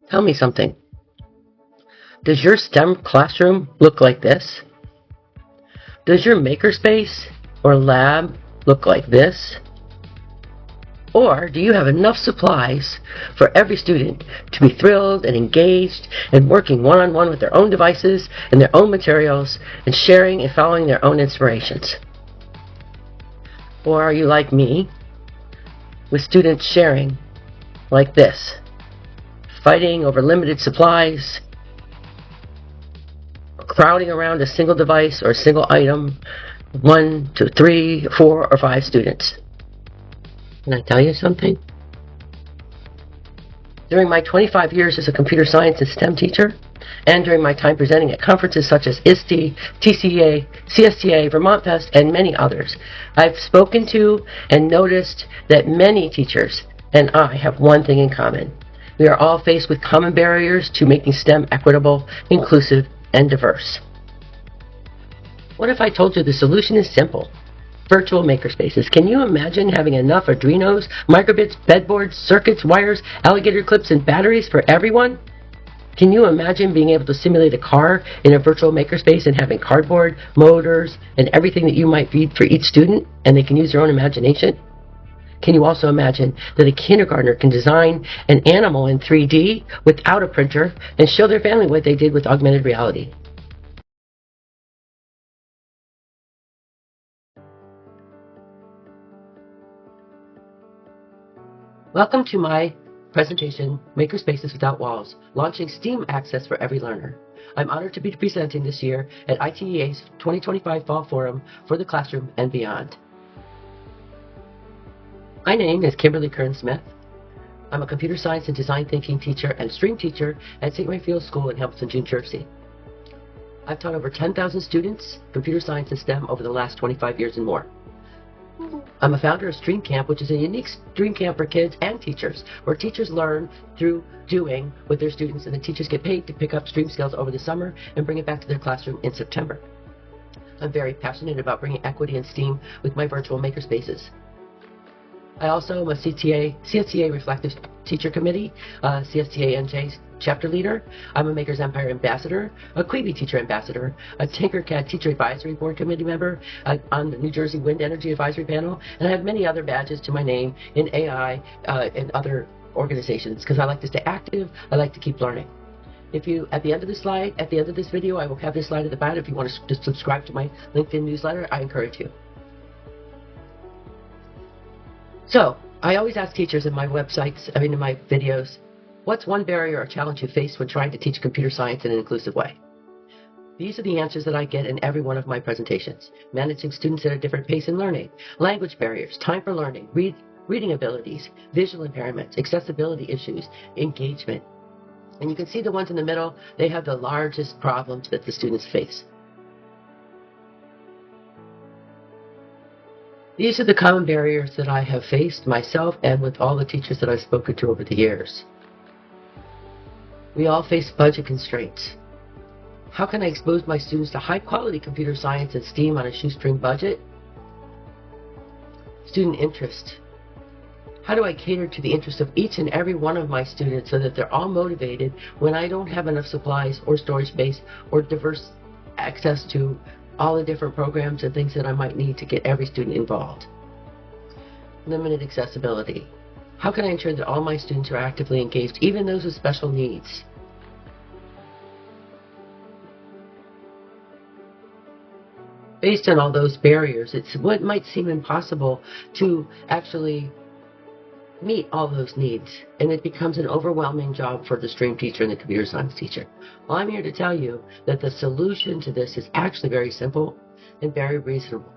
Tell me something. Does your STEM classroom look like this? Does your makerspace or lab look like this? Or do you have enough supplies for every student to be thrilled and engaged and working one-on-one with their own devices and their own materials and sharing and following their own inspirations? Or are you like me, with students sharing like this, fighting over limited supplies, crowding around a single device or a single item, 1 to 3, 4, or 5 students? Can I tell you something? During my 25 years as a computer science and STEM teacher, and during my time presenting at conferences such as ISTE, TCA, CSTA, Vermont Fest, and many others, I've spoken to and noticed that many teachers and I have one thing in common. We are all faced with common barriers to making STEM equitable, inclusive, and diverse. What if I told you the solution is simple? Virtual makerspaces. Can you imagine having enough Arduinos, microbits, bedboards, circuits, wires, alligator clips, and batteries for everyone? Can you imagine being able to simulate a car in a virtual makerspace and having cardboard, motors, and everything that you might need for each student, and they can use their own imagination? Can you also imagine that a kindergartner can design an animal in 3D without a printer and show their family what they did with augmented reality? Welcome to my presentation, Makerspaces Without Walls, launching STEAM access for every learner. I'm honored to be presenting this year at ITEA's 2025 Fall Forum for the Classroom and beyond. My name is Kimberly Kern-Smith. I'm a computer science and design thinking teacher and stream teacher at St. Raphael's School in Hamilton, New Jersey. I've taught over 10,000 students computer science and STEM over the last 25 years and more. I'm a founder of Stream Camp, which is a unique stream camp for kids and teachers, where teachers learn through doing with their students, and the teachers get paid to pick up stream skills over the summer and bring it back to their classroom in September. I'm very passionate about bringing equity and STEAM with my virtual makerspaces. I also am a CSTA Reflective Teacher Committee, CSTA NJ chapter leader. I'm a Makers Empire ambassador, a Quibi teacher ambassador, a Tinkercad teacher advisory board committee member on the New Jersey Wind Energy Advisory Panel, and I have many other badges to my name in AI and other organizations because I like to stay active. I like to keep learning. If you, at the end of this video, I will have this slide at the bottom. If you want to subscribe to my LinkedIn newsletter, I encourage you. So, I always ask teachers in my in my videos, what's one barrier or challenge you face when trying to teach computer science in an inclusive way? These are the answers that I get in every one of my presentations. Managing students at a different pace in learning, language barriers, time for learning, reading abilities, visual impairments, accessibility issues, engagement. And you can see the ones in the middle, they have the largest problems that the students face. These are the common barriers that I have faced myself and with all the teachers that I've spoken to over the years. We all face budget constraints. How can I expose my students to high-quality computer science and STEAM on a shoestring budget? Student interest. How do I cater to the interest of each and every one of my students so that they're all motivated when I don't have enough supplies or storage space or diverse access to all the different programs and things that I might need to get every student involved? Limited accessibility. How can I ensure that all my students are actively engaged, even those with special needs? Based on all those barriers, it's what might seem impossible to actually meet all those needs, and it becomes an overwhelming job for the stream teacher and the computer science teacher. Well, I'm here to tell you that the solution to this is actually very simple and very reasonable.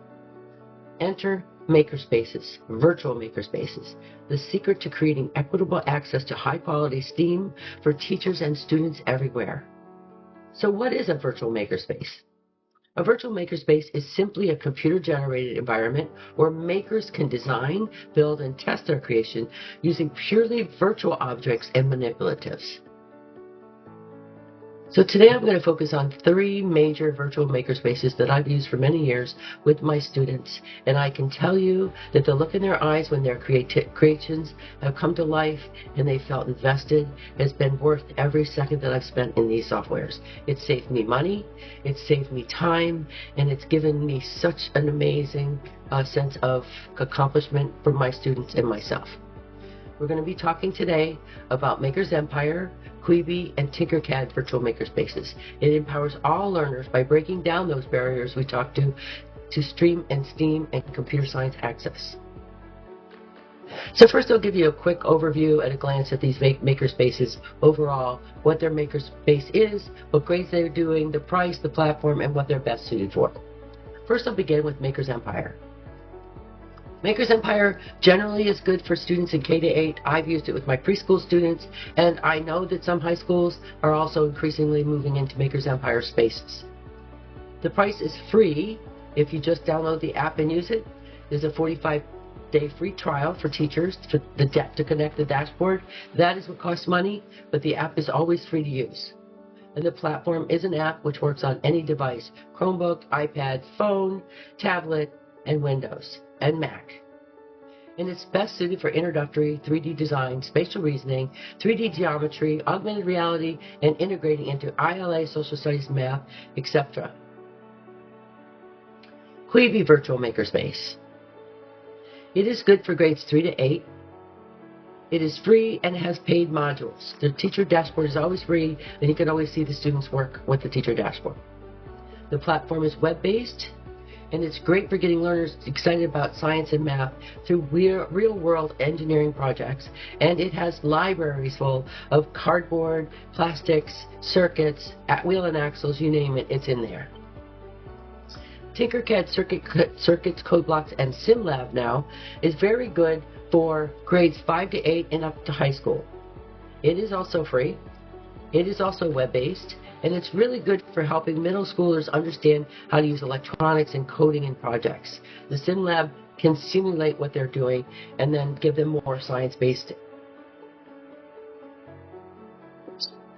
Enter makerspaces, virtual makerspaces, the secret to creating equitable access to high-quality STEAM for teachers and students everywhere. So what is a virtual makerspace? A virtual makerspace is simply a computer-generated environment where makers can design, build, and test their creation using purely virtual objects and manipulatives. So today I'm going to focus on 3 major virtual makerspaces that I've used for many years with my students, and I can tell you that the look in their eyes when their creations have come to life and they felt invested has been worth every second that I've spent in these softwares. It's saved me money, it's saved me time, and it's given me such an amazing sense of accomplishment for my students and myself. We're going to be talking today about Maker's Empire, Quibi, and Tinkercad virtual makerspaces. It empowers all learners by breaking down those barriers we talked to stream and STEAM and computer science access. So first I'll give you a quick overview at a glance at these makerspaces overall, what their makerspace is, what grades they're doing, the price, the platform, and what they're best suited for. First I'll begin with Maker's Empire. Maker's Empire generally is good for students in K-8. I've used it with my preschool students, and I know that some high schools are also increasingly moving into Maker's Empire spaces. The price is free if you just download the app and use it. There's a 45-day free trial for teachers to connect the dashboard. That is what costs money, but the app is always free to use. And the platform is an app which works on any device: Chromebook, iPad, phone, tablet, and Windows, and Mac. And it's best suited for introductory 3D design, spatial reasoning, 3D geometry, augmented reality, and integrating into ILA, social studies, math, etc. Quibi Virtual Makerspace. It is good for grades 3 to 8. It is free and has paid modules. The teacher dashboard is always free, and you can always see the students' work with the teacher dashboard. The platform is web-based, and it's great for getting learners excited about science and math through real-world engineering projects. And it has libraries full of cardboard, plastics, circuits, wheel and axles, you name it, it's in there. Tinkercad circuits, code blocks, and SimLab now is very good for grades 5 to 8 and up to high school. It is also free. It is also web-based. And it's really good for helping middle schoolers understand how to use electronics and coding in projects. The SimLab can simulate what they're doing and then give them more science-based.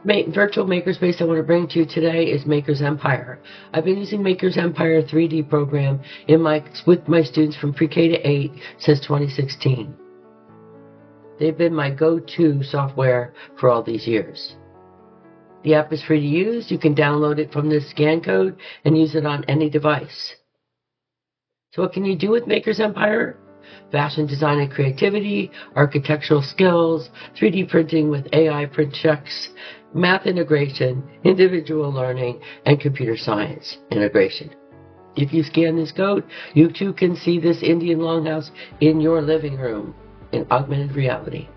Virtual makerspace I want to bring to you today is Maker's Empire. I've been using Maker's Empire 3D program with my students from pre-K to 8 since 2016. They've been my go-to software for all these years. The app is free to use. You can download it from the scan code and use it on any device. So what can you do with Maker's Empire? Fashion design and creativity, architectural skills, 3D printing with AI print checks, math integration, individual learning, and computer science integration. If you scan this code, you too can see this Indian longhouse in your living room in augmented reality.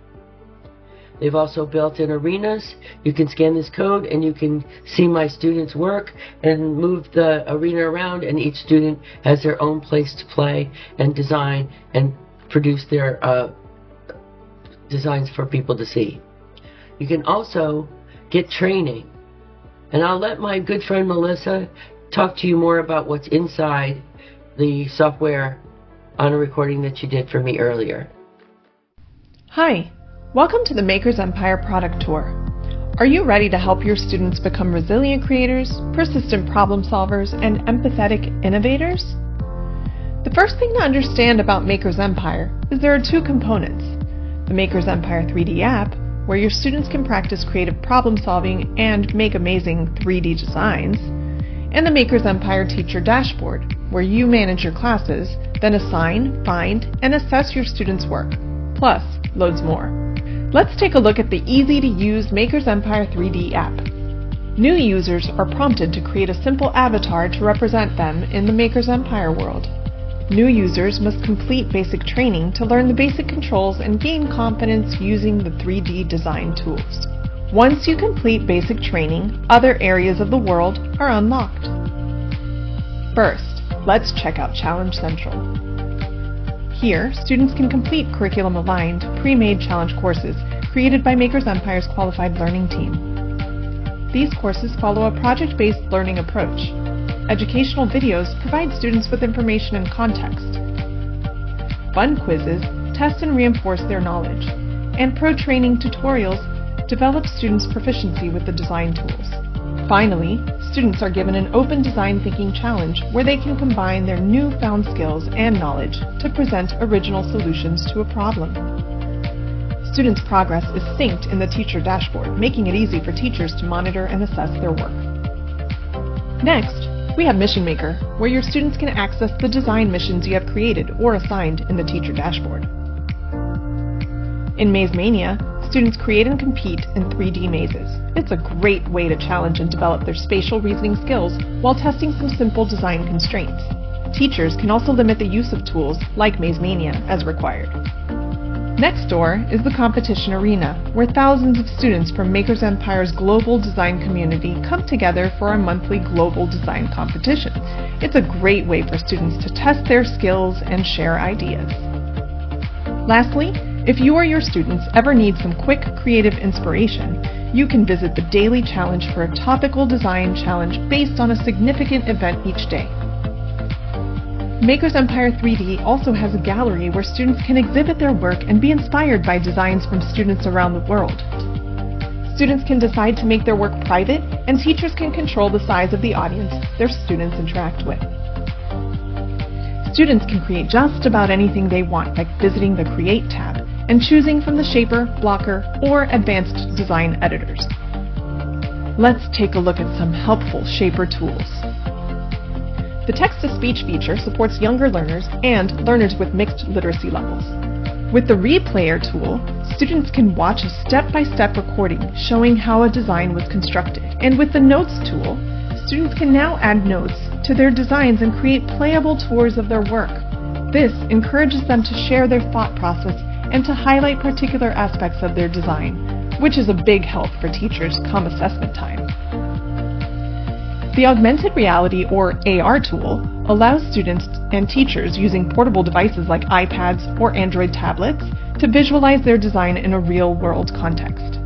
They've also built in arenas. You can scan this code and you can see my students work and move the arena around, and each student has their own place to play and design and produce their designs for people to see. You can also get training. And I'll let my good friend Melissa talk to you more about what's inside the software on a recording that she did for me earlier. Hi. Welcome to the Maker's Empire product tour. Are you ready to help your students become resilient creators, persistent problem solvers, and empathetic innovators? The first thing to understand about Maker's Empire is there are 2 components: the Maker's Empire 3D app, where your students can practice creative problem solving and make amazing 3D designs, and the Maker's Empire teacher dashboard, where you manage your classes, then assign, find, and assess your students' work, plus loads more. Let's take a look at the easy-to-use Maker's Empire 3D app. New users are prompted to create a simple avatar to represent them in the Maker's Empire world. New users must complete basic training to learn the basic controls and gain confidence using the 3D design tools. Once you complete basic training, other areas of the world are unlocked. First, let's check out Challenge Central. Here, students can complete curriculum-aligned, pre-made challenge courses created by Maker's Empire's qualified learning team. These courses follow a project-based learning approach. Educational videos provide students with information and context. Fun quizzes test and reinforce their knowledge, and pro training tutorials develop students' proficiency with the design tools. Finally, students are given an open design thinking challenge where they can combine their newfound skills and knowledge to present original solutions to a problem. Students' progress is synced in the teacher dashboard, making it easy for teachers to monitor and assess their work. Next, we have Mission Maker, where your students can access the design missions you have created or assigned in the teacher dashboard. In Maze Mania, students create and compete in 3D mazes. It's a great way to challenge and develop their spatial reasoning skills while testing some simple design constraints. Teachers can also limit the use of tools like Maze Mania as required. Next door is the competition arena, where thousands of students from Makers Empire's global design community come together for our monthly global design competition. It's a great way for students to test their skills and share ideas. Lastly, if you or your students ever need some quick creative inspiration, you can visit the daily challenge for a topical design challenge based on a significant event each day. Makers Empire 3D also has a gallery where students can exhibit their work and be inspired by designs from students around the world. Students can decide to make their work private, and teachers can control the size of the audience their students interact with. Students can create just about anything they want by visiting the Create tab and choosing from the Shaper, Blocker, or Advanced Design editors. Let's take a look at some helpful Shaper tools. The text-to-speech feature supports younger learners and learners with mixed literacy levels. With the Replayer tool, students can watch a step-by-step recording showing how a design was constructed. And with the Notes tool, students can now add notes to their designs and create playable tours of their work. This encourages them to share their thought process and to highlight particular aspects of their design, which is a big help for teachers come assessment time. The Augmented Reality or AR tool allows students and teachers using portable devices like iPads or Android tablets to visualize their design in a real-world context.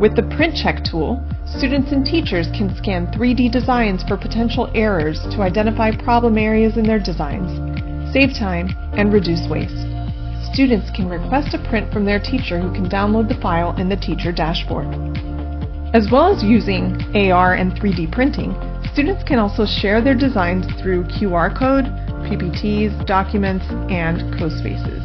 With the Print Check tool, students and teachers can scan 3D designs for potential errors to identify problem areas in their designs, save time, and reduce waste. Students can request a print from their teacher who can download the file in the teacher dashboard. As well as using AR and 3D printing, students can also share their designs through QR code, PPTs, documents, and CoSpaces.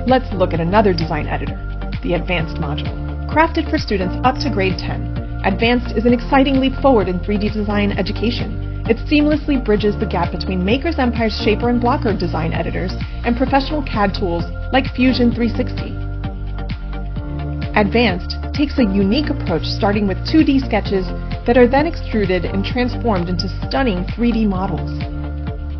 Let's look at another design editor, the Advanced module. Crafted for students up to grade 10, Advanced is an exciting leap forward in 3D design education. It seamlessly bridges the gap between Makers Empire's Shaper and Blocker design editors and professional CAD tools like Fusion 360. Advanced takes a unique approach starting with 2D sketches that are then extruded and transformed into stunning 3D models.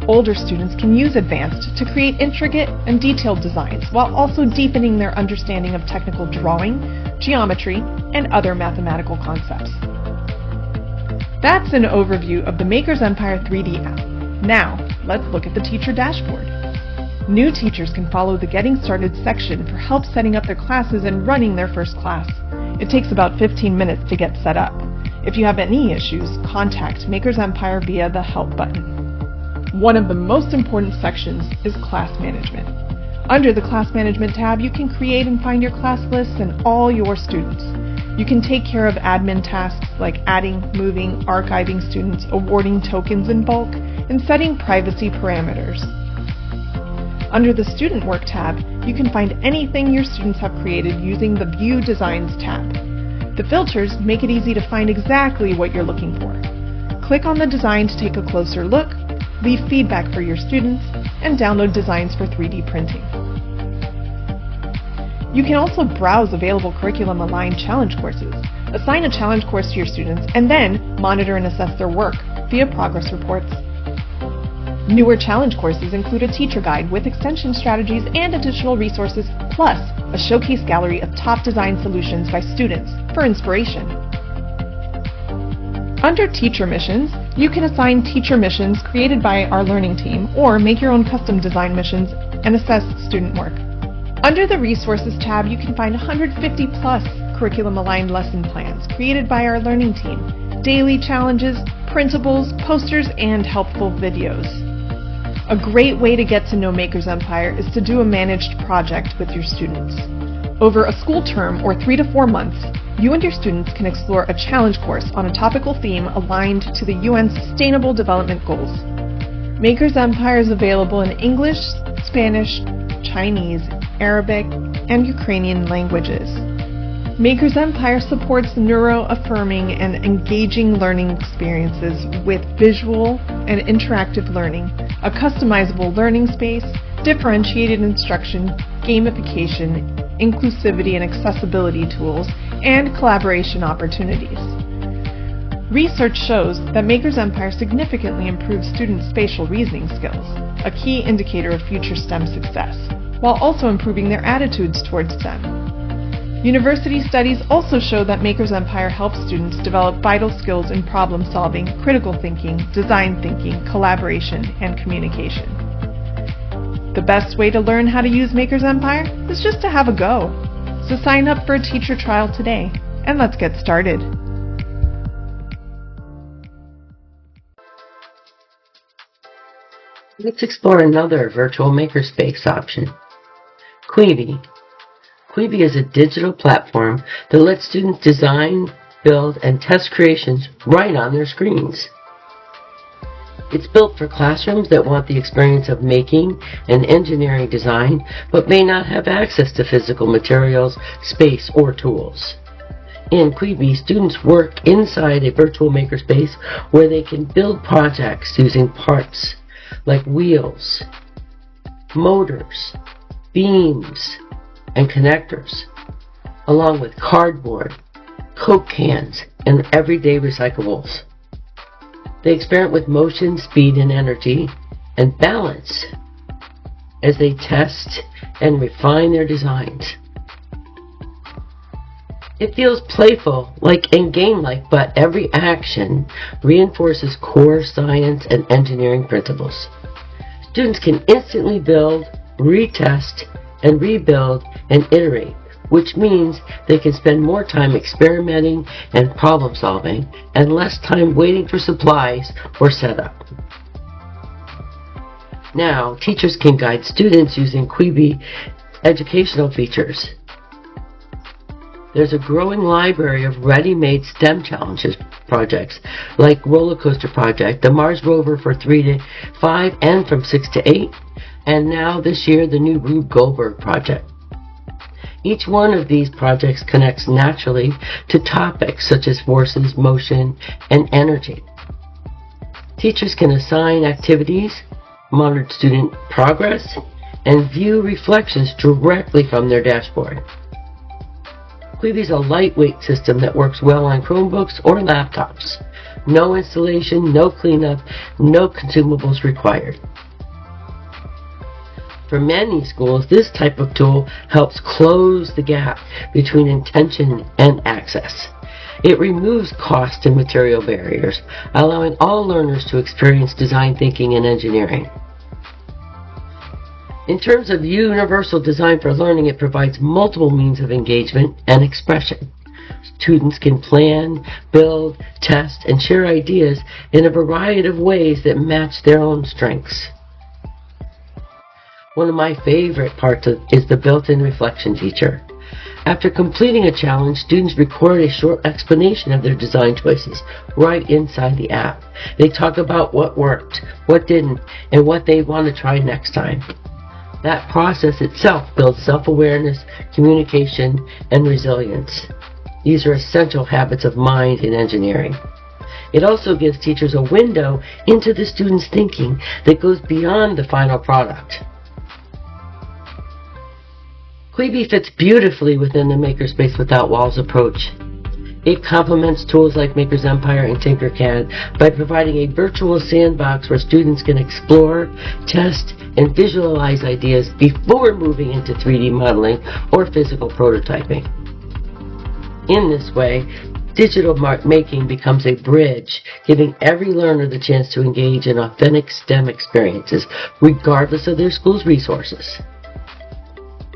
Older students can use Advanced to create intricate and detailed designs while also deepening their understanding of technical drawing, geometry, and other mathematical concepts. That's an overview of the Makers Empire 3D app. Now, let's look at the teacher dashboard. New teachers can follow the Getting Started section for help setting up their classes and running their first class. It takes about 15 minutes to get set up. If you have any issues, contact Makers Empire via the Help button. One of the most important sections is class management. Under the Class Management tab, you can create and find your class lists and all your students. You can take care of admin tasks like adding, moving, archiving students, awarding tokens in bulk, and setting privacy parameters. Under the Student Work tab, you can find anything your students have created using the View Designs tab. The filters make it easy to find exactly what you're looking for. Click on the design to take a closer look, leave feedback for your students, and download designs for 3D printing. You can also browse available curriculum-aligned challenge courses, assign a challenge course to your students, and then monitor and assess their work via progress reports. Newer challenge courses include a teacher guide with extension strategies and additional resources, plus a showcase gallery of top design solutions by students for inspiration. Under Teacher Missions, you can assign teacher missions created by our learning team or make your own custom design missions and assess student work. Under the Resources tab, you can find 150 plus curriculum-aligned lesson plans created by our learning team, daily challenges, printables, posters, and helpful videos. A great way to get to know Makers Empire is to do a managed project with your students. Over a school term or 3 to 4 months, you and your students can explore a challenge course on a topical theme aligned to the UN Sustainable Development Goals. Maker's Empire is available in English, Spanish, Chinese, Arabic, and Ukrainian languages. Maker's Empire supports neuro-affirming and engaging learning experiences with visual and interactive learning, a customizable learning space, differentiated instruction, gamification, inclusivity and accessibility tools, and collaboration opportunities. Research shows that Maker's Empire significantly improves students' spatial reasoning skills, a key indicator of future STEM success, while also improving their attitudes towards STEM. University studies also show that Maker's Empire helps students develop vital skills in problem solving, critical thinking, design thinking, collaboration, and communication. The best way to learn how to use Maker's Empire is just to have a go. So sign up for a teacher trial today, and let's get started. Let's explore another virtual makerspace option, Quibi. Quibi is a digital platform that lets students design, build, and test creations right on their screens. It's built for classrooms that want the experience of making and engineering design, but may not have access to physical materials, space, or tools. In Quibi, students work inside a virtual makerspace where they can build projects using parts like wheels, motors, beams, and connectors, along with cardboard, Coke cans, and everyday recyclables. They experiment with motion, speed, and energy, and balance as they test and refine their designs. It feels playful and game-like, but every action reinforces core science and engineering principles. Students can instantly build, retest, and rebuild and iterate, which means they can spend more time experimenting and problem solving and less time waiting for supplies or setup. Now, teachers can guide students using Quibi educational features. There's a growing library of ready-made STEM challenges projects like Roller Coaster Project, the Mars Rover for 3 to 5 and from 6 to 8, and now this year the new Rube Goldberg project. Each one of these projects connects naturally to topics such as forces, motion, and energy. Teachers can assign activities, monitor student progress, and view reflections directly from their dashboard. Quibi is a lightweight system that works well on Chromebooks or laptops. No installation, no cleanup, no consumables required. For many schools, this type of tool helps close the gap between intention and access. It removes cost and material barriers, allowing all learners to experience design thinking and engineering. In terms of universal design for learning, it provides multiple means of engagement and expression. Students can plan, build, test, and share ideas in a variety of ways that match their own strengths. One of my favorite parts is the built-in reflection feature. After completing a challenge, students record a short explanation of their design choices right inside the app. They talk about what worked, what didn't, and what they want to try next time. That process itself builds self-awareness, communication, and resilience. These are essential habits of mind in engineering. It also gives teachers a window into the students' thinking that goes beyond the final product. Quibi fits beautifully within the Makerspace Without Walls approach. It complements tools like Maker's Empire and Tinkercad by providing a virtual sandbox where students can explore, test, and visualize ideas before moving into 3D modeling or physical prototyping. In this way, digital making becomes a bridge, giving every learner the chance to engage in authentic STEM experiences, regardless of their school's resources.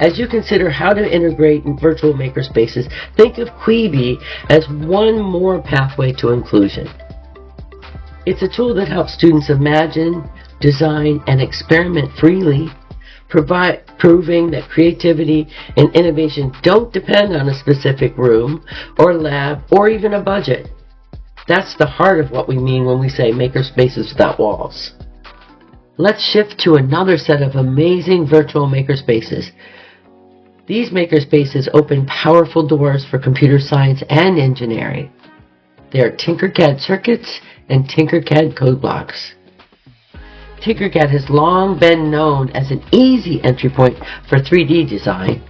As you consider how to integrate virtual makerspaces, think of Quibi as one more pathway to inclusion. It's a tool that helps students imagine, design, and experiment freely proving that creativity and innovation don't depend on a specific room or lab or even a budget. That's the heart of what we mean when we say makerspaces without walls. Let's shift to another set of amazing virtual makerspaces. These makerspaces open powerful doors for computer science and engineering. They are Tinkercad circuits and Tinkercad code blocks. Tinkercad has long been known as an easy entry point for 3D design,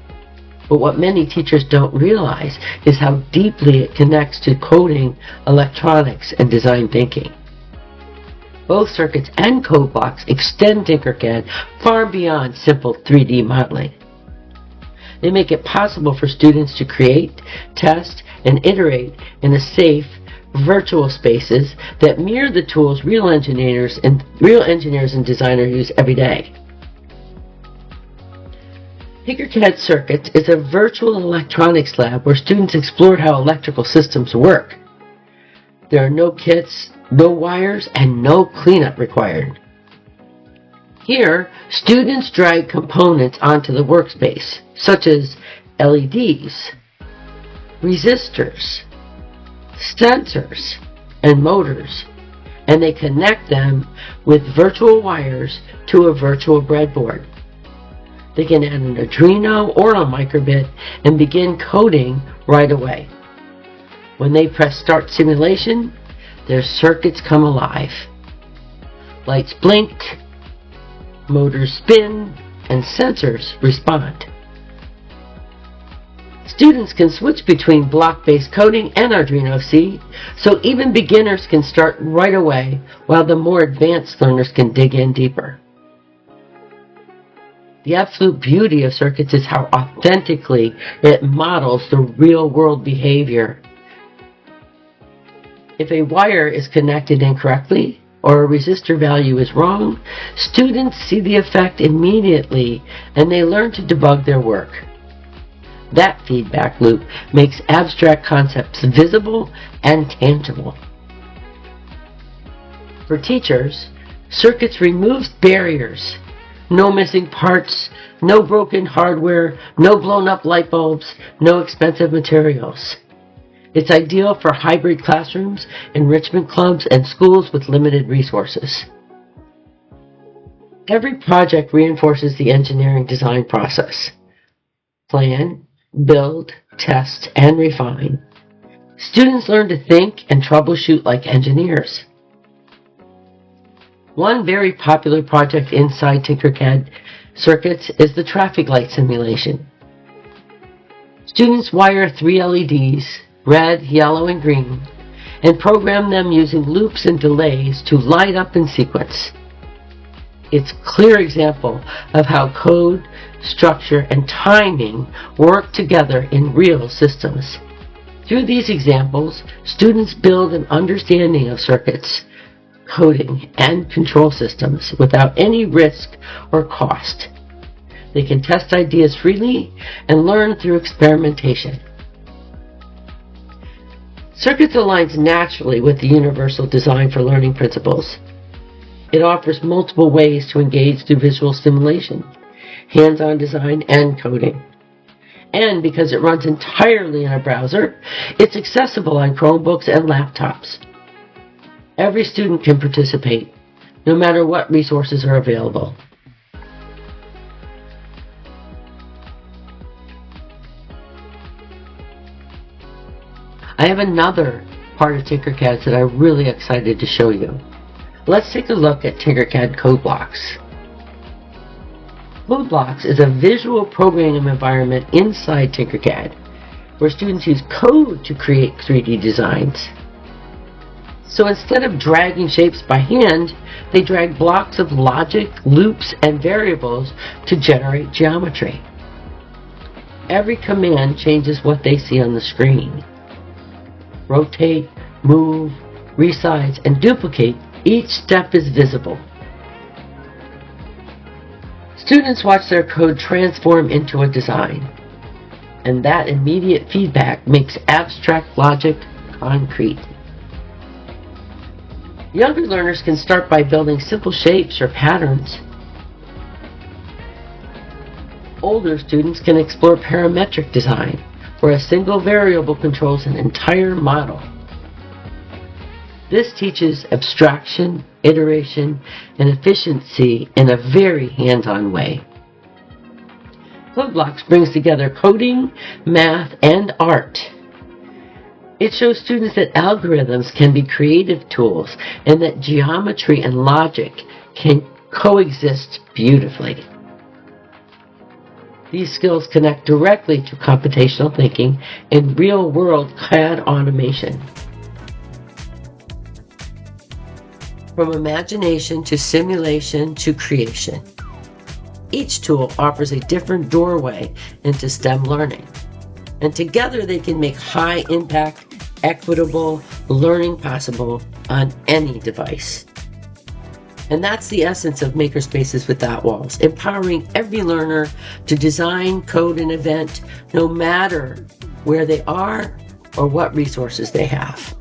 but what many teachers don't realize is how deeply it connects to coding, electronics, and design thinking. Both circuits and code blocks extend Tinkercad far beyond simple 3D modeling. They make it possible for students to create, test, and iterate in a safe, virtual spaces that mirror the tools real engineers and designers use every day. Tinkercad Circuits is a virtual electronics lab where students explore how electrical systems work. There are no kits, no wires, and no cleanup required. Here, students drag components onto the workspace, such as LEDs, resistors, sensors, and motors, and they connect them with virtual wires to a virtual breadboard. They can add an Arduino or a microbit and begin coding right away. When they press Start Simulation, their circuits come alive. Lights blink, motors spin, and sensors respond. Students can switch between block-based coding and Arduino C, so even beginners can start right away, while the more advanced learners can dig in deeper. The absolute beauty of circuits is how authentically it models the real-world behavior. If a wire is connected incorrectly, or a resistor value is wrong, students see the effect immediately, and they learn to debug their work. That feedback loop makes abstract concepts visible and tangible. For teachers, circuits removes barriers. No missing parts, no broken hardware, no blown up light bulbs, no expensive materials. It's ideal for hybrid classrooms, enrichment clubs, and schools with limited resources. Every project reinforces the engineering design process. Plan, build, test, and refine. Students learn to think and troubleshoot like engineers. One very popular project inside Tinkercad circuits is the traffic light simulation. Students wire 3 LEDs, red, yellow, and green, and program them using loops and delays to light up in sequence. It's a clear example of how code, structure, and timing work together in real systems. Through these examples, students build an understanding of circuits, coding, and control systems without any risk or cost. They can test ideas freely and learn through experimentation. Circuits aligns naturally with the universal design for learning principles. It offers multiple ways to engage through visual stimulation, hands-on design, and coding. And because it runs entirely in a browser, it's accessible on Chromebooks and laptops. Every student can participate, no matter what resources are available. I have another part of Tinkercad that I'm really excited to show you. Let's take a look at Tinkercad code blocks. Code blocks is a visual programming environment inside Tinkercad, where students use code to create 3D designs. So instead of dragging shapes by hand, they drag blocks of logic, loops, and variables to generate geometry. Every command changes what they see on the screen. Rotate, move, resize, and duplicate, each step is visible. Students watch their code transform into a design, and that immediate feedback makes abstract logic concrete. Younger learners can start by building simple shapes or patterns. Older students can explore parametric design, where a single variable controls an entire model. This teaches abstraction, iteration, and efficiency in a very hands-on way. CodeBlocks brings together coding, math, and art. It shows students that algorithms can be creative tools and that geometry and logic can coexist beautifully. These skills connect directly to computational thinking and real-world CAD automation. From imagination to simulation to creation, each tool offers a different doorway into STEM learning, and together they can make high-impact, equitable learning possible on any device. And that's the essence of Makerspaces Without Walls, empowering every learner to design, code, and invent no matter where they are or what resources they have.